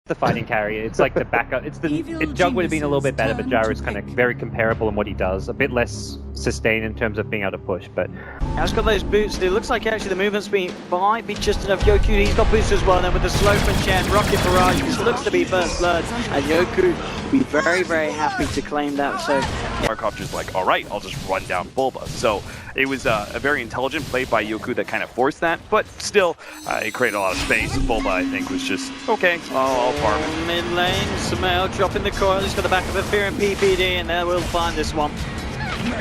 the fighting carry. It's like the backup. It's the Jug would have been a little bit better, but Gyro's kind of very comparable in what he does. A bit less sustained in terms of being able to push, but now he's got those boots. It looks like actually the movement's might be just enough. Yoku, he's got boots as well. And then with the slow from Chen, Rocket Barrage, this looks to be first blood, and Yoku will be very, very happy to claim that. So Markov just like, all right, I'll just run down Bulba. So it was a very intelligent play by Yoku that kind of forced that, but still, it created a lot of space. Bulba, I think, was just, okay, I'll farm it. Mid lane, SUSCRIBITE dropping the coil. He's got the back of a Fear and PPD, and there we'll find this one.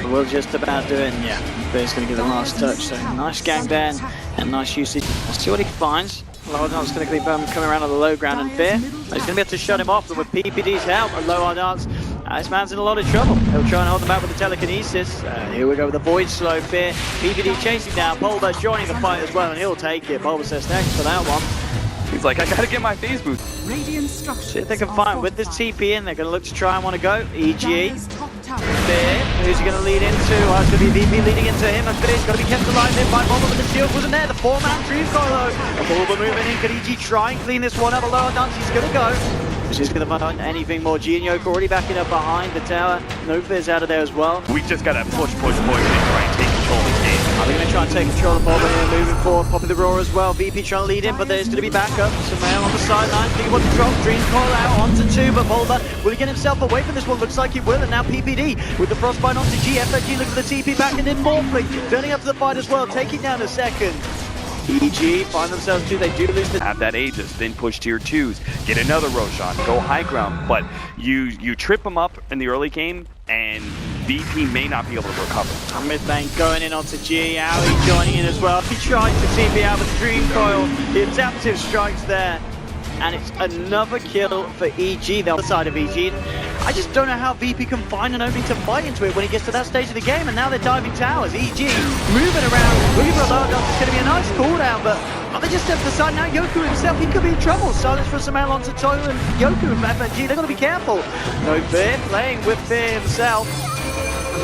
We'll just about do it, and yeah, Fear's going to get the last touch. So nice gangbang and nice usage. Let's see what he finds. Lowadance going to be coming around on the low ground, and Fear, he's going to be able to shut him off, but with PPD's help, Lowadance, this man's in a lot of trouble. He'll try and hold them back with the telekinesis. Here we go with the Void Slow. Fear, PPD chasing down. Bulba joining the fight as well, and he'll take it. Bulba says thanks for that one. He's like, I gotta get my phase boost. See if they can find with this TP in. They're going to look to try and want to go. EG. Fear, who's he going to lead into? Oh, it's going to be VP leading into him, and Fear's got to be kept alive there by Bulba, but the shield wasn't there. The 4-man Dream Coil. Bulba moving in. Could EG try and clean this one up? Lowadance, he's going to go. She's going to find anything more. Yoku already backing up behind the tower. NoFear's out of there as well. We just got to push, and try and take control of this game. Are they going to try and take control of Bulba here, moving forward, popping the roar as well. VP trying to lead in, but there's going to be backup. SUSCRIBITE on the sideline, thinking what to drop. Dream Coil out onto 2, but Bulba, will he get himself away from this one? Looks like he will, and now PPD with the Frostbite onto G. FNG looking at the TP back, and then Morphling turning up to the fight as well, taking down a second. EG find themselves too, they do lose the... Have that Aegis, then push tier 2s, get another Roshan, go high ground, but you trip them up in the early game, and VP may not be able to recover. Mid lane going in onto G, Ali joining in as well. He tried to TP out with the Dream Coil, the adaptive strikes there, and it's another kill for EG, the other side of EG. I just don't know how VP can find an opening to fight into it when he gets to that stage of the game, and now they're diving towers. EG moving around, looking for a low dance. It's going to be a nice cooldown, but they just step to the side now. Yoku himself, he could be in trouble. Silence for SUSCRIBITE onto Toyo, and Yoku and FNG, they're going to be careful. NoFear playing with Fear himself,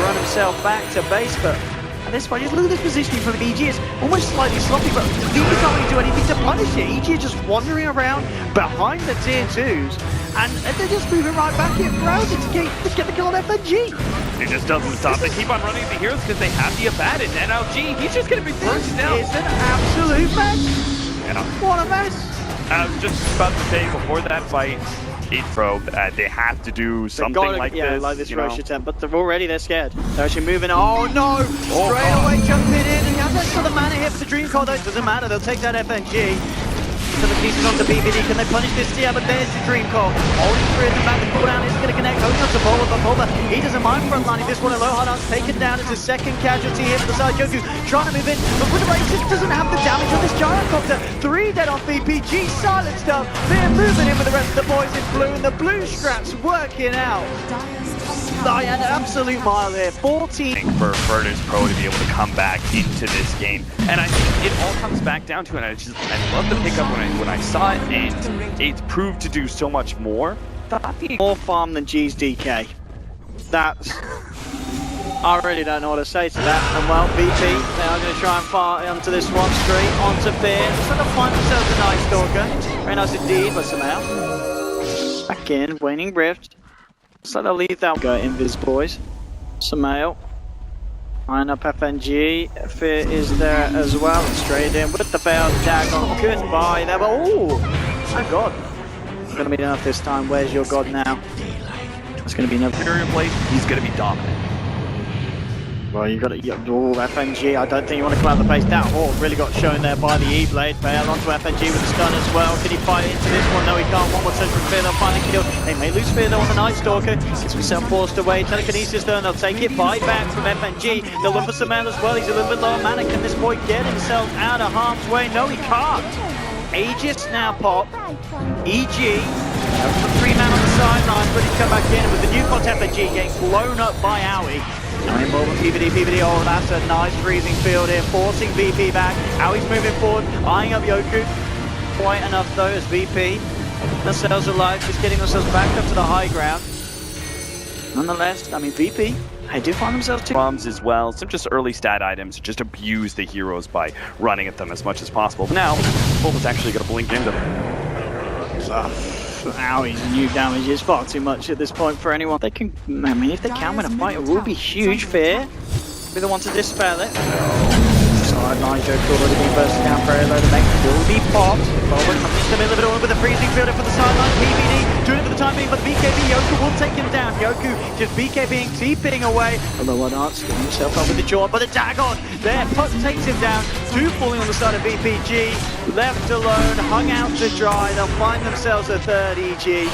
run himself back to base, but at this point, just look at this positioning from EG. It's almost slightly sloppy, but VP can't really do anything to punish it. EG is just wandering around behind the tier 2s, and they're just moving right back in, browsing to get the kill on FNG. It just doesn't stop. They keep on running the heroes because they have the Abaddon. And now G, he's just going to be burst down. It's an absolute mess. And what a mess. I was just about to say, before that fight, Pro, they have to do something like this. Yeah, like this rush attempt, but they're scared. They're actually moving. Oh no! Straight away jumping in, and he has extra the mana here for the Dream Coil, though. It doesn't matter, they'll take that FNG. So the pieces onto BBD, can they punish this? Yeah, but there's the Dream Coil. Holding through in the back, the cooldown is going to connect. Holding up to Bulba, but Bulba, he doesn't mind frontlining this one. Alohadance's taken down as his second casualty here for the side. Yoku trying to move in, but with the race, it doesn't have the damage on this Gyrocopter. 3 dead on VPG, silenced up. They're moving in with the rest of the boys in blue, and the blue scraps working out. I had an absolute mile here. 14 for VIrtusPRO to be able to come back into this game, and I think it all comes back down to it. I love the pickup when I saw it, and it's proved to do so much more. More farm than G's DK. That's... I really don't know what to say to that. And well, VP, they are going to try and fire onto this one straight onto Fear. Trying to find themselves a nice stalker. Very nice indeed, but somehow back in, Waning Rift. So they'll leave that. Go Invis boys. SUSCRIBITE. Line up FNG. Fear is there as well. Straight in with the failed tag on. Goodbye there. But oh my god. It's going to be enough this time. Where's your god now? It's going to be enough. Place, he's going to be dominant. Well, you've got to, FNG, I don't think you want to come out of the base. That horde really got shown there by the E-Blade. Fail onto FNG with the stun as well. Can he fight into this one? No, he can't. One more touch from Fear, they'll finally kill. They may lose Fear though on the Night Stalker. Gets himself forced away. Telekinesis though, and they'll take it. Buyback from FNG. They'll look for SUSCRIBITE as well. He's a little bit low on mana. Can this boy get himself out of harm's way? No, he can't. Aegis now pop. EG. The 3-man on the sideline, but he's come back in with the new pot FNG getting blown up by Aoi. Involved with PPD, oh that's a nice freezing field here, forcing VP back. Aoi's moving forward, eyeing up Yoku. Quite enough though as VP. Themselves alive, just getting themselves back up to the high ground. Nonetheless, I mean VP, they do find themselves two bombs as well, some just early stat items, just abuse the heroes by running at them as much as possible. Now, Bulba's actually going to blink into them. But Owie's new damage is far too much at this point for anyone. They can, I mean, if they can win a fight, it will be huge. Fear be the one to dispel it. Sideline joke already being bursting down very low. The mech will be popped. Bulba comes into the middle of it all with a freezing fielder for the sideline. PBD doing it for the time being, but BKB Yoku will take him down. Yoku just BKBing, TPing away. Aloha getting himself up with the jaw, but the Dagon there. Puck takes him down. Two falling on the side of VPG. Left alone, hung out to dry. They'll find themselves a third EG.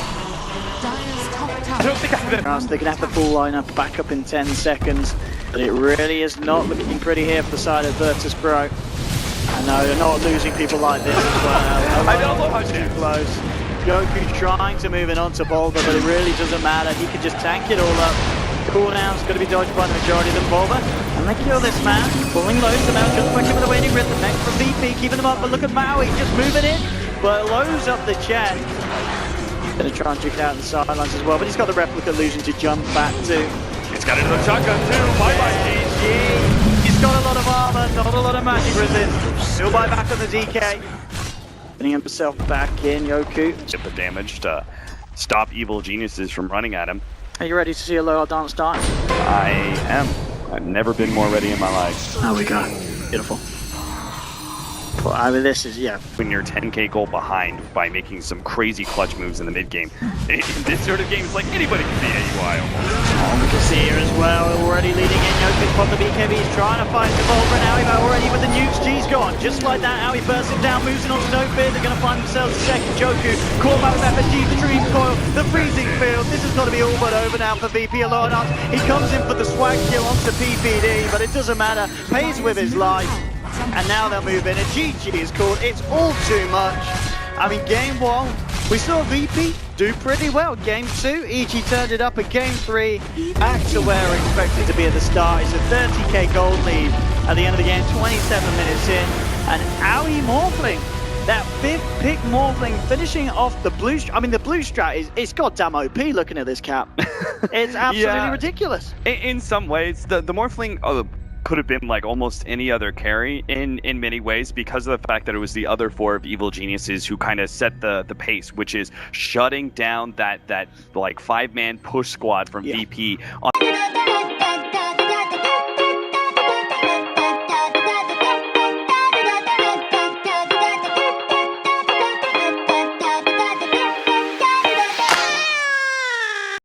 I don't think I have it. They can have the full lineup back up in 10 seconds. But it really is not looking pretty here for the side of VIrtusPRO. I know, they're not losing people like this as well. I don't know how too close. Yoku trying to move it onto Bulba, but it really doesn't matter. He can just tank it all up. Cooldown's going to be dodged by the majority of them. Bulba, and they kill this man. Pulling low, so now just back in with the waiting rhythm. Next from VP, keeping them up, but look at Maui just moving in. But lows up the chest. Going to try and juke it out on the sidelines as well, but he's got the replica illusion to jump back to. He's got into the shotgun too. Bye-bye, GG. He's got a lot of armor, not a lot of magic resist. Still buy back on the DK. Getting himself back in, Yoku. Get the damage to stop evil geniuses from running at him. Are you ready to see a low dance start? I am. I've never been more ready in my life. There we go. Beautiful. Well, I mean, this is, yeah. When you're 10k goal behind by making some crazy clutch moves in the mid game. In this sort of game, it's like anybody can be AUI almost. We can see here as well, already leading in. Yoku's pop the BKB, he's trying to find the Bulba and Aoi, but already with the nukes, G's gone. Just like that, Aoi bursts him down, moves in onto NoFear. They're going to find themselves a second. Joku, caught back with FNG, the Dream Coil, the freezing field. This has got to be all but over now for VP Alonat. He comes in for the swag kill onto PPD, but it doesn't matter. Pays with his life. And now they'll move in. A GG is called. It's all too much. I mean, game 1, we saw VP do pretty well. Game 2, EG turned it up. At game 3, back to where we're expected to be at the start. It's a 30k gold lead at the end of the game, 27 minutes in. And Aoi Morphling, that 5th pick Morphling, finishing off the blue. I mean, the blue strat it's goddamn OP looking at this cap. It's absolutely ridiculous. In some ways, the Morphling could have been like almost any other carry in many ways because of the fact that it was the other 4 of evil geniuses who kind of set the pace, which is shutting down that like 5-man push squad from VP on